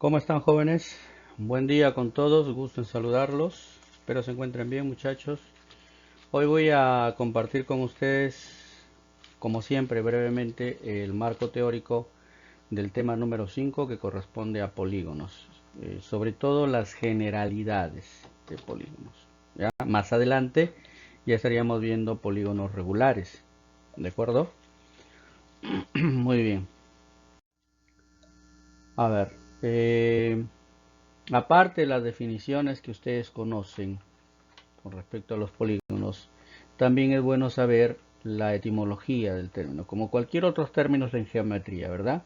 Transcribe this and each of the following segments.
¿Cómo están, jóvenes? Buen día con todos, gusto en saludarlos. Espero se encuentren bien, muchachos. Hoy voy a compartir con ustedes, como siempre, brevemente, el marco teórico del tema número 5 que corresponde a polígonos, sobre todo las generalidades de polígonos. ¿Ya? Más adelante ya estaríamos viendo polígonos regulares, ¿de acuerdo? Muy bien. A ver, aparte de las definiciones que ustedes conocen con respecto a los polígonos, también es bueno saber la etimología del término, como cualquier otros términos en geometría, ¿verdad?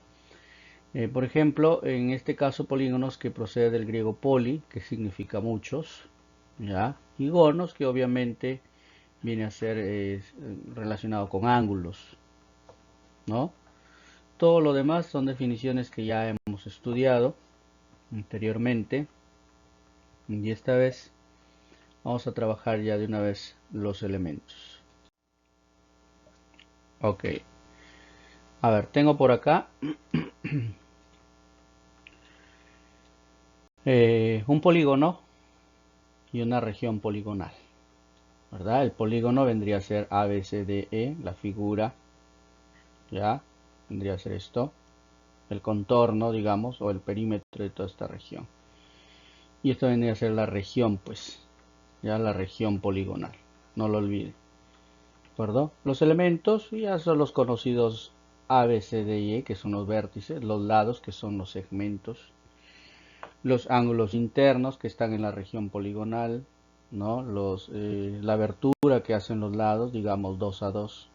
Por ejemplo, en este caso polígonos que procede del griego poli, que significa muchos, ¿ya? Y gonos, que obviamente viene a ser relacionado con ángulos, ¿no? Todo lo demás son definiciones que ya hemos estudiado anteriormente y esta vez vamos a trabajar ya de una vez los elementos. Ok, a ver, tengo por acá un polígono y una región poligonal, ¿verdad? El polígono vendría a ser ABCDE, la figura, ¿ya? Vendría a ser esto, el contorno, digamos, o el perímetro de toda esta región. Y esto vendría a ser la región, pues, ya la región poligonal, no lo olvide, ¿de acuerdo? Los elementos ya son los conocidos A, B, C, D y E, que son los vértices, los lados, que son los segmentos, los ángulos internos que están en la región poligonal, ¿no? La abertura que hacen los lados, digamos 2 a 2,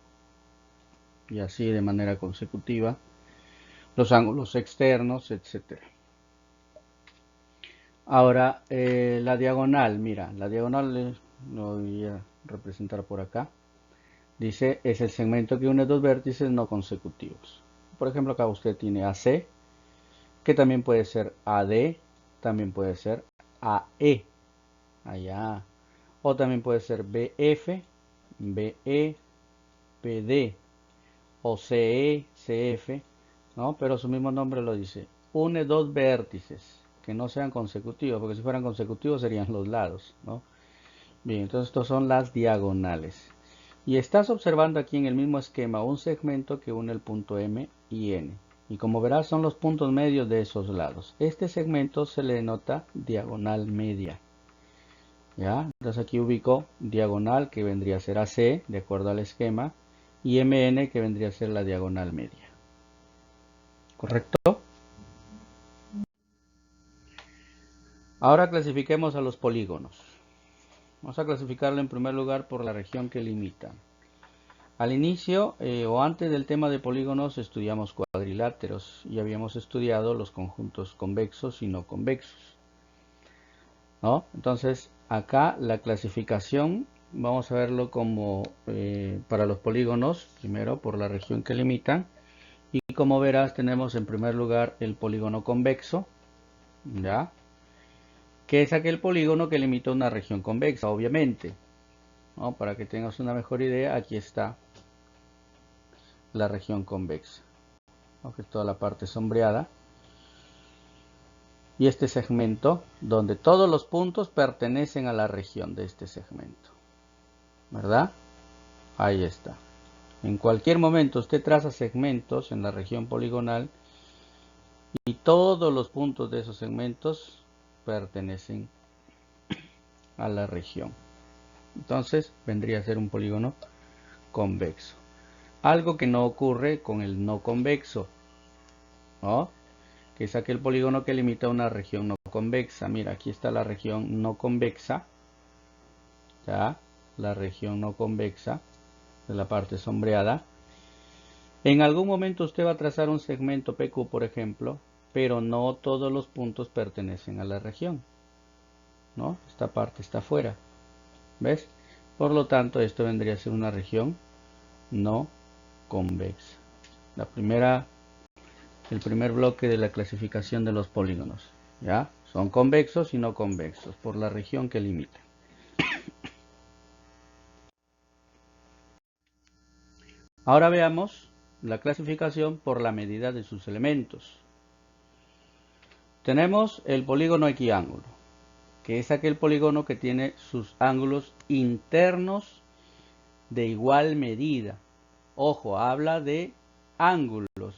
y así de manera consecutiva, los ángulos externos, etcétera. Ahora, la diagonal, mira, la diagonal lo voy a representar por acá. Dice, es el segmento que une dos vértices no consecutivos. Por ejemplo, acá usted tiene AC, que también puede ser AD, también puede ser AE, allá. O también puede ser BF, BE, PD o CE, CF, ¿no? Pero su mismo nombre lo dice. Une dos vértices que no sean consecutivos, porque si fueran consecutivos serían los lados, ¿no? Bien, entonces estos son las diagonales. Y estás observando aquí en el mismo esquema un segmento que une el punto M y N. Y como verás son los puntos medios de esos lados. Este segmento se le denota diagonal media. ¿Ya? Entonces aquí ubico diagonal que vendría a ser AC de acuerdo al esquema y MN que vendría a ser la diagonal media. ¿Correcto? Ahora clasifiquemos a los polígonos. Vamos a clasificarlo en primer lugar por la región que limita. Al inicio o antes del tema de polígonos estudiamos cuadriláteros y habíamos estudiado los conjuntos convexos y no convexos, ¿no? Entonces acá la clasificación vamos a verlo como para los polígonos, primero por la región que limitan, y como verás tenemos en primer lugar el polígono convexo, ¿ya? Que es aquel polígono que limita una región convexa, obviamente, ¿no? Para que tengas una mejor idea, aquí está la región convexa, ¿no? Que es toda la parte sombreada. Y este segmento, donde todos los puntos pertenecen a la región de este segmento, ¿verdad? Ahí está. En cualquier momento usted traza segmentos en la región poligonal y todos los puntos de esos segmentos pertenecen a la región. Entonces vendría a ser un polígono convexo. Algo que no ocurre con el no convexo, ¿no? Que es aquel polígono que limita una región no convexa. Mira, aquí está la región no convexa, ¿ya? La región no convexa de la parte sombreada. En algún momento usted va a trazar un segmento PQ, por ejemplo, pero no todos los puntos pertenecen a la región, ¿no? Esta parte está fuera, ¿ves? Por lo tanto, esto vendría a ser una región no convexa. El primer bloque de la clasificación de los polígonos, ¿ya? Son convexos y no convexos por la región que limita. Ahora veamos la clasificación por la medida de sus elementos. Tenemos el polígono equiángulo, que es aquel polígono que tiene sus ángulos internos de igual medida. Ojo, habla de ángulos,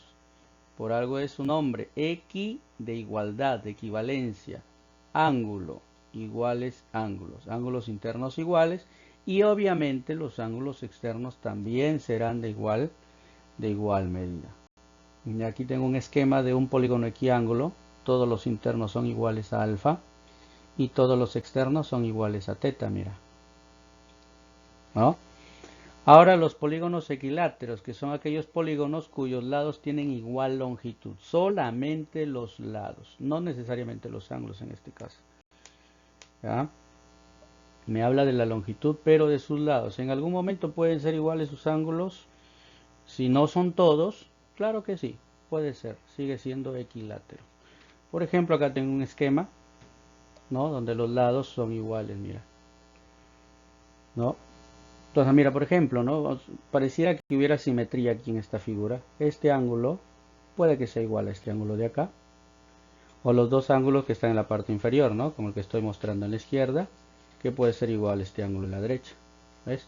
por algo es su nombre, equi de igualdad, de equivalencia, ángulo, iguales ángulos, ángulos internos iguales, y obviamente los ángulos externos también serán de igual medida. Y aquí tengo un esquema de un polígono equiángulo, todos los internos son iguales a alfa, y todos los externos son iguales a teta, mira. ¿No? Ahora los polígonos equiláteros, que son aquellos polígonos cuyos lados tienen igual longitud. Solamente los lados, no necesariamente los ángulos en este caso. ¿Ya? Me habla de la longitud, pero de sus lados. En algún momento pueden ser iguales sus ángulos. Si no son todos, claro que sí, puede ser. Sigue siendo equilátero. Por ejemplo, acá tengo un esquema, ¿no? Donde los lados son iguales, mira. ¿No? Entonces, mira, por ejemplo, ¿no? Pareciera que hubiera simetría aquí en esta figura. Este ángulo puede que sea igual a este ángulo de acá. O los dos ángulos que están en la parte inferior, ¿no? Como el que estoy mostrando en la izquierda, que puede ser igual a este ángulo en la derecha. ¿Ves?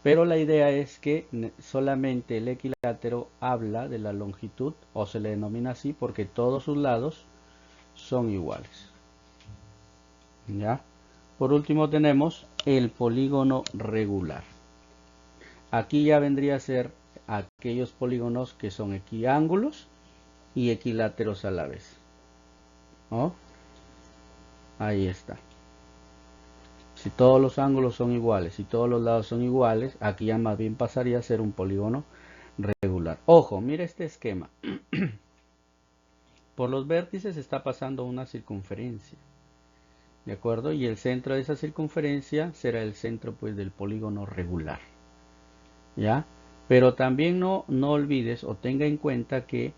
Pero la idea es que solamente el equilátero habla de la longitud, o se le denomina así porque todos sus lados son iguales. ¿Ya? Por último tenemos el polígono regular. Aquí ya vendría a ser aquellos polígonos que son equiángulos y equiláteros a la vez. ¿No? Ahí está. Si todos los ángulos son iguales y todos los lados son iguales, aquí ya más bien pasaría a ser un polígono regular. Ojo, mira este esquema. Por los vértices está pasando una circunferencia. ¿De acuerdo? Y el centro de esa circunferencia será el centro pues del polígono regular. ¿Ya? Pero también no olvides o tenga en cuenta que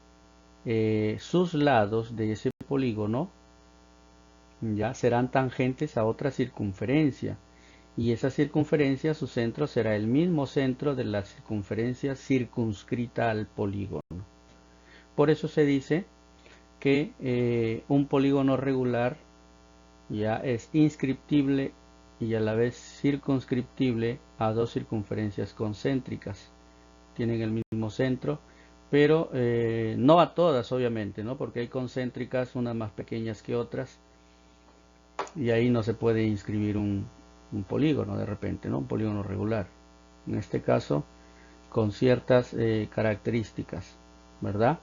sus lados de ese polígono ya serán tangentes a otra circunferencia. Y esa circunferencia, su centro será el mismo centro de la circunferencia circunscrita al polígono. Por eso se dice que un polígono regular ya es inscriptible y a la vez circunscriptible a dos circunferencias concéntricas. Tienen el mismo centro, pero no a todas obviamente, ¿no? Porque hay concéntricas, unas más pequeñas que otras, y ahí no se puede inscribir un polígono de repente, ¿no? Un polígono regular. En este caso, con ciertas características, ¿verdad?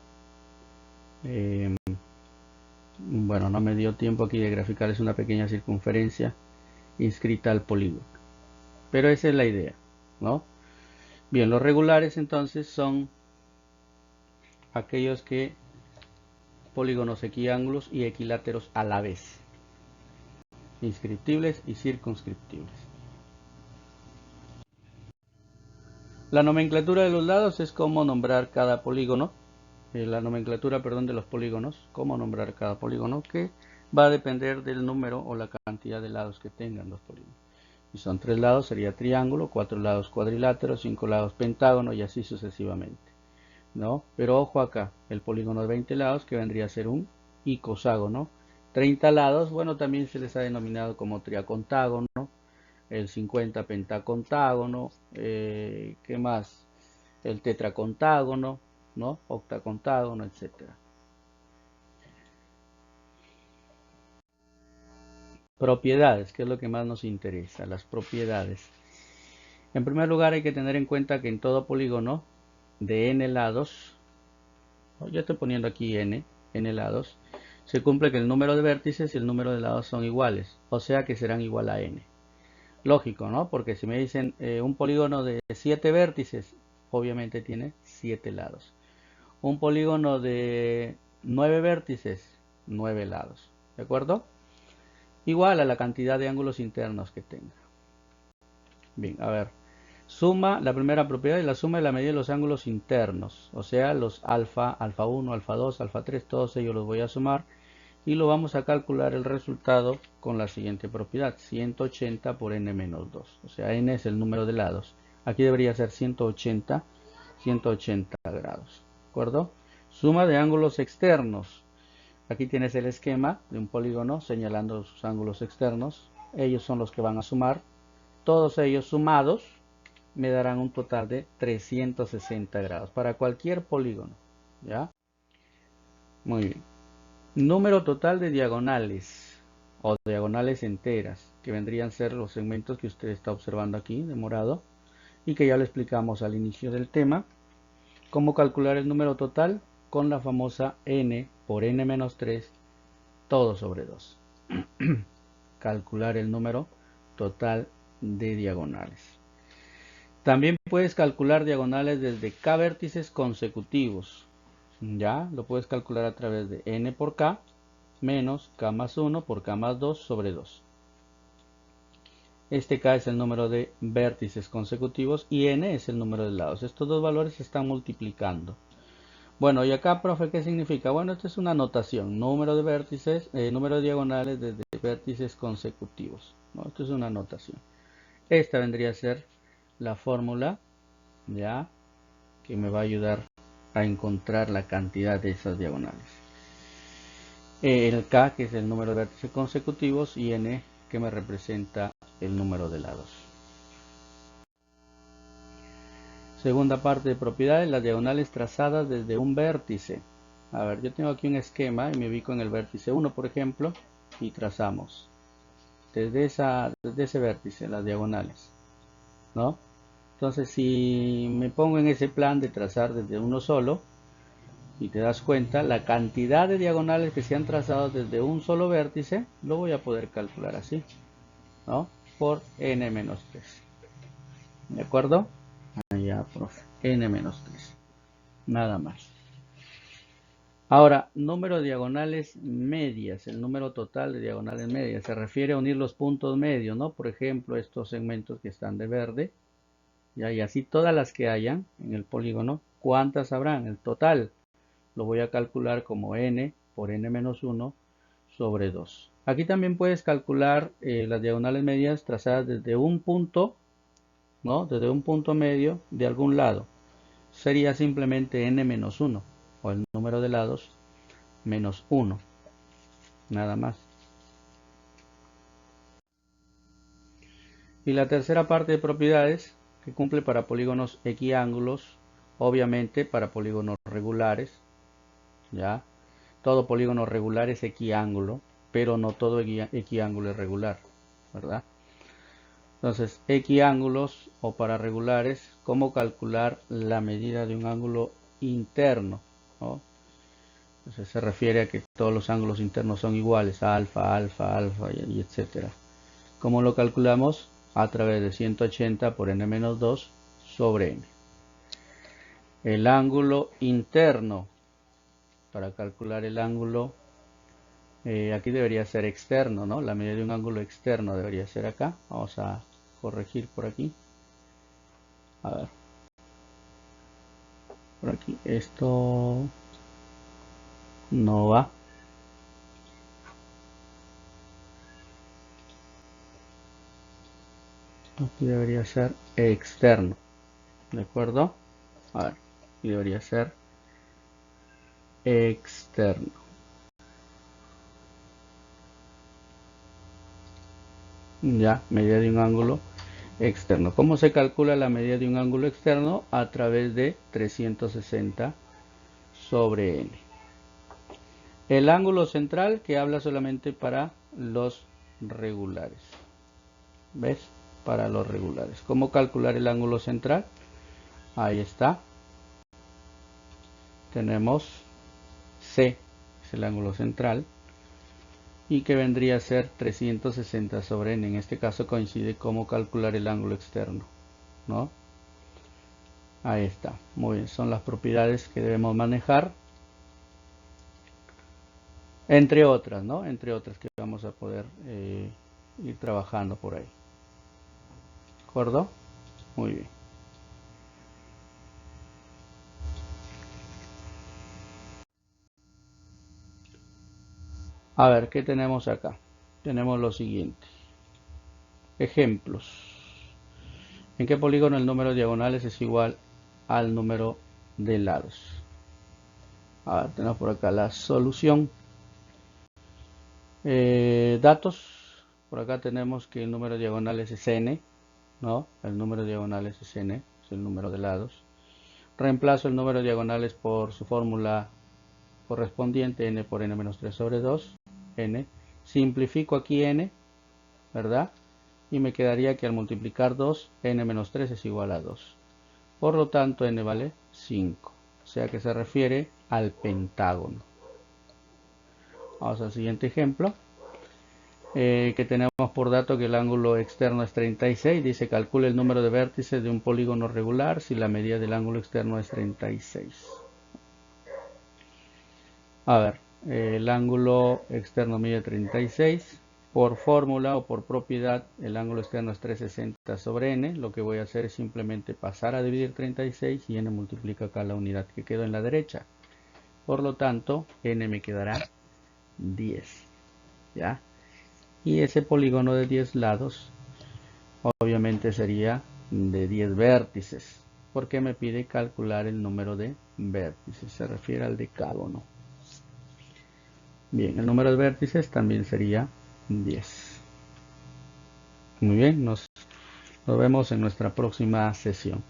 Bueno, no me dio tiempo aquí de graficarles una pequeña circunferencia inscrita al polígono. Pero esa es la idea, ¿no? Bien, los regulares entonces son aquellos que polígonos equiángulos y equiláteros a la vez, inscriptibles y circunscriptibles. La nomenclatura de los lados es cómo nombrar cada polígono, la nomenclatura, perdón, de los polígonos, cómo nombrar cada polígono, que va a depender del número o la cantidad de lados que tengan los polígonos. Si son 3 lados sería triángulo, 4 lados cuadrilátero, 5 lados pentágono y así sucesivamente, ¿no? Pero ojo acá, el polígono de 20 lados que vendría a ser un icoságono, 30 lados, bueno, también se les ha denominado como triacontágono, el 50 pentacontágono, ¿qué más? El tetracontágono, ¿no? Octacontágono, etcétera. Propiedades, que es lo que más nos interesa, las propiedades. En primer lugar hay que tener en cuenta que en todo polígono de n lados, yo estoy poniendo aquí n lados, se cumple que el número de vértices y el número de lados son iguales, o sea que serán igual a n. Lógico, ¿no? Porque si me dicen un polígono de 7 vértices, obviamente tiene 7 lados. Un polígono de 9 vértices, 9 lados. ¿De acuerdo? Igual a la cantidad de ángulos internos que tenga. Bien, a ver. Suma, la primera propiedad es la suma de la medida de los ángulos internos. O sea, los alfa, alfa 1, alfa 2, alfa 3, todos ellos los voy a sumar. Y lo vamos a calcular el resultado con la siguiente propiedad, 180 por n menos 2. O sea, n es el número de lados. Aquí debería ser 180 grados. ¿De acuerdo? Suma de ángulos externos. Aquí tienes el esquema de un polígono señalando sus ángulos externos. Ellos son los que van a sumar. Todos ellos sumados me darán un total de 360 grados para cualquier polígono. ¿Ya? Muy bien. Número total de diagonales o diagonales enteras, que vendrían a ser los segmentos que usted está observando aquí de morado y que ya lo explicamos al inicio del tema. ¿Cómo calcular el número total? Con la famosa n por n-3 todo sobre 2. Calcular el número total de diagonales. También puedes calcular diagonales desde k vértices consecutivos. Ya lo puedes calcular a través de n por k menos k más 1 por k más 2 sobre 2. Este k es el número de vértices consecutivos y n es el número de lados. Estos dos valores se están multiplicando. Bueno, y acá, profe, ¿qué significa? Bueno, esto es una notación, número de vértices, número de diagonales desde vértices consecutivos, ¿no? Esto es una notación. Esta vendría a ser la fórmula, ya, que me va a ayudar a encontrar la cantidad de esas diagonales. El K, que es el número de vértices consecutivos, y N, que me representa el número de lados. Segunda parte de propiedades, las diagonales trazadas desde un vértice. A ver, yo tengo aquí un esquema y me ubico en el vértice 1, por ejemplo, y trazamos desde ese vértice las diagonales, ¿no? Entonces, si me pongo en ese plan de trazar desde uno solo, y te das cuenta, la cantidad de diagonales que se han trazado desde un solo vértice, lo voy a poder calcular así, ¿no? Por n-3. ¿De acuerdo? Ya, profe. n-3. Nada más. Ahora, número de diagonales medias, el número total de diagonales medias, se refiere a unir los puntos medios, ¿no? Por ejemplo, estos segmentos que están de verde, ¿ya? Y así todas las que hayan en el polígono, ¿cuántas habrán? El total lo voy a calcular como n por n-1 sobre 2. Aquí también puedes calcular las diagonales medias trazadas desde un punto, ¿no? Desde un punto medio de algún lado. Sería simplemente n-1 o el número de lados menos 1, nada más. Y la tercera parte de propiedades que cumple para polígonos equiángulos, obviamente para polígonos regulares, ¿ya? Todo polígono regular es equiángulo, pero no todo equiángulo es regular, ¿verdad? Entonces, equiángulos o para regulares, ¿cómo calcular la medida de un ángulo interno? ¿No? Entonces se refiere a que todos los ángulos internos son iguales, alfa, alfa, alfa y etcétera. ¿Cómo lo calculamos? A través de 180 por n-2 sobre n. El ángulo interno, para calcular el ángulo, aquí debería ser externo, ¿no? La medida de un ángulo externo debería ser acá. Vamos a corregir por aquí. A ver. Por aquí. Esto no va. Aquí debería ser externo. ¿De acuerdo? A ver. Aquí debería ser externo. Ya, medida de un ángulo externo. ¿Cómo se calcula la medida de un ángulo externo? A través de 360 sobre n. El ángulo central que habla solamente para los regulares. ¿Ves? Para los regulares. ¿Cómo calcular el ángulo central? Ahí está. Tenemos C, es el ángulo central, y que vendría a ser 360 sobre n. En este caso coincide cómo calcular el ángulo externo, ¿no? Ahí está. Muy bien, son las propiedades que debemos manejar. Entre otras, ¿no? Entre otras que vamos a poder ir trabajando por ahí. ¿De acuerdo? Muy bien. A ver, ¿qué tenemos acá? Tenemos lo siguiente. Ejemplos. ¿En qué polígono el número de diagonales es igual al número de lados? A ver, tenemos por acá la solución. Datos, por acá tenemos que el número de diagonales es n, ¿no? El número de diagonales es n, es el número de lados. Reemplazo el número de diagonales por su fórmula correspondiente, n por n menos 3 sobre 2, n. Simplifico aquí n, ¿verdad? Y me quedaría que al multiplicar 2, n menos 3 es igual a 2. Por lo tanto, n vale 5. O sea que se refiere al pentágono. Vamos al siguiente ejemplo. Que tenemos por dato que el ángulo externo es 36. Dice, calcule el número de vértices de un polígono regular si la medida del ángulo externo es 36. A ver, el ángulo externo mide 36. Por fórmula o por propiedad, el ángulo externo es 360 sobre n. Lo que voy a hacer es simplemente pasar a dividir 36 y n multiplica acá la unidad que quedó en la derecha. Por lo tanto, n me quedará 10. ¿Ya? Y ese polígono de 10 lados obviamente sería de 10 vértices, porque me pide calcular el número de vértices, se refiere al decágono. Bien, el número de vértices también sería 10. Muy bien, nos vemos en nuestra próxima sesión.